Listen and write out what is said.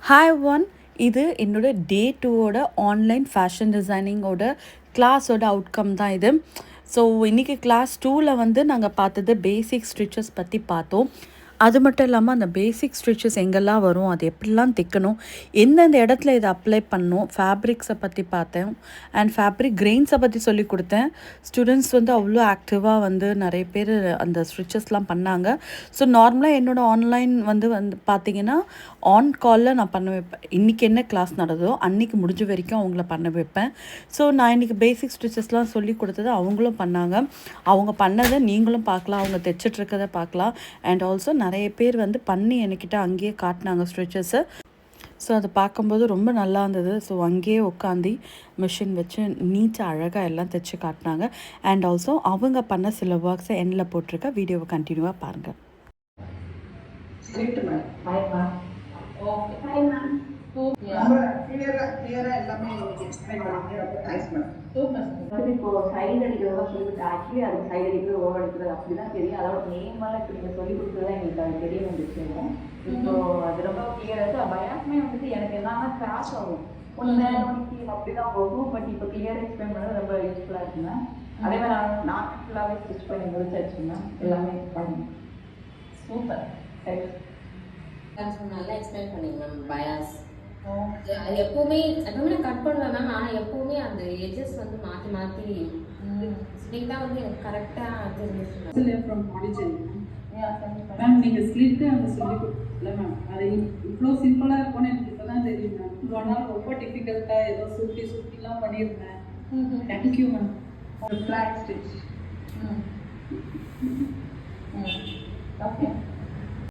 Hi one, இது என்னோட டே 2ஓட online fashion டிசைனிங்கோட கிளாஸோட அவுட்கம் தான் இது. ஸோ இன்றைக்கி கிளாஸ் 2ல் வந்து நாங்கள் பார்த்தது பேசிக் ஸ்டிச்சஸ் பற்றி பார்த்தோம். அது மட்டும் இல்லாமல் அந்த பேசிக் ஸ்டிச்சஸ் எங்கெல்லாம் வரும், அது எப்படிலாம் தைக்கணும், எந்தெந்த இடத்துல இதை அப்ளை பண்ணணும், ஃபேப்ரிக்ஸை பற்றி பார்த்தேன் அண்ட் ஃபேப்ரிக் கிரெயின்ஸை பற்றி சொல்லி கொடுத்தேன். ஸ்டூடெண்ட்ஸ் வந்து அவ்வளோ ஆக்டிவாக வந்து நிறைய பேர் அந்த ஸ்டிச்சஸ்லாம் பண்ணாங்க. ஸோ நார்மலாக என்னோடய ஆன்லைன் வந்து பார்த்திங்கன்னா ஆன் காலில் நான் பண்ண வைப்பேன். இன்றைக்கி என்ன கிளாஸ் நடந்ததோ அன்றைக்கி முடிஞ்ச வரைக்கும் அவங்கள பண்ண வைப்பேன். ஸோ நான் இன்றைக்கி பேசிக் ஸ்டிச்சஸ்லாம் சொல்லி கொடுத்தது அவங்களும் பண்ணாங்க. அவங்க பண்ணதை நீங்களும் பார்க்கலாம், அவங்க தைச்சிட்ருக்கதை பார்க்கலாம். அண்ட் ஆல்சோ நிறைய பேர் வந்து பண்ணி என்கிட்ட அங்கேயே காட்டினாங்க ஸ்டிச்சஸை. ஸோ அதை பார்க்கும்போது ரொம்ப நல்லா இருந்தது. ஸோ அங்கேயே உட்காந்து மிஷின் வச்சு நீட்டாக அழகாக எல்லாம் தைச்சி காட்டினாங்க. அண்ட் ஆல்சோ அவங்க பண்ண சில ஒர்க்ஸை எண்ணில் போட்டிருக்க வீடியோவை கண்டினியூவாக பாருங்கள். இப்போ சைடு அடிக்கிறதா சொல்லிட்டு ஆக்சுவலி அது சைடு அடிக்கிறது ஓவர் அடிக்கிறது அப்படிதான் தெரியும். அதோட நேமெல்லாம் இப்போ நீங்கள் சொல்லி கொடுத்ததா எங்களுக்கு அது தெரிய வந்துச்சு. இப்போ அது ரொம்ப கிளியராக இருக்குது. பயாஸ்மே வந்துட்டு எனக்கு என்னன்னா கிராஷ் ஆகும், ஒன்று நோக்கி அப்படிதான் போகும். பட் இப்போ கிளியராக எக்ஸ்பிளைன் பண்ணது ரொம்ப யூஸ்ஃபுல்லாக இருக்குங்க. அதே மாதிரி நான் ஃபுல்லாகவே ஸ்டிச் பண்ணி முடிச்சாச்சுன்னா எல்லாமே பண்ணுங்க. சூப்பர், நல்லா எக்ஸ்பிளைன் பண்ணிங்க மேம். பயாஸ் அது எப்பவுமே நான் கட் பண்ணுவேன் மேம். ஆனால் எப்பவுமே அந்த எட்ஜஸ் வந்து மாற்றி மாற்றி ஸ்டிங் தான் வந்து எனக்கு கரெக்டாக தெரிஞ்சிச்சு மேம். நீங்கள் ஸ்லிட்டு அந்த சொல்லி கொடுக்கல மேம், அது இவ்வளோ சிம்பிளாக இருக்கும்னு எனக்கு இப்போ தான் தெரியும் மேம். இவ்வளோ நாள் ரொம்ப டிஃபிகல்ட்டாக ஏதோ சுட்டிலாம் பண்ணியிருந்தேன். Thank you ma'am. Flat stitch. Okay.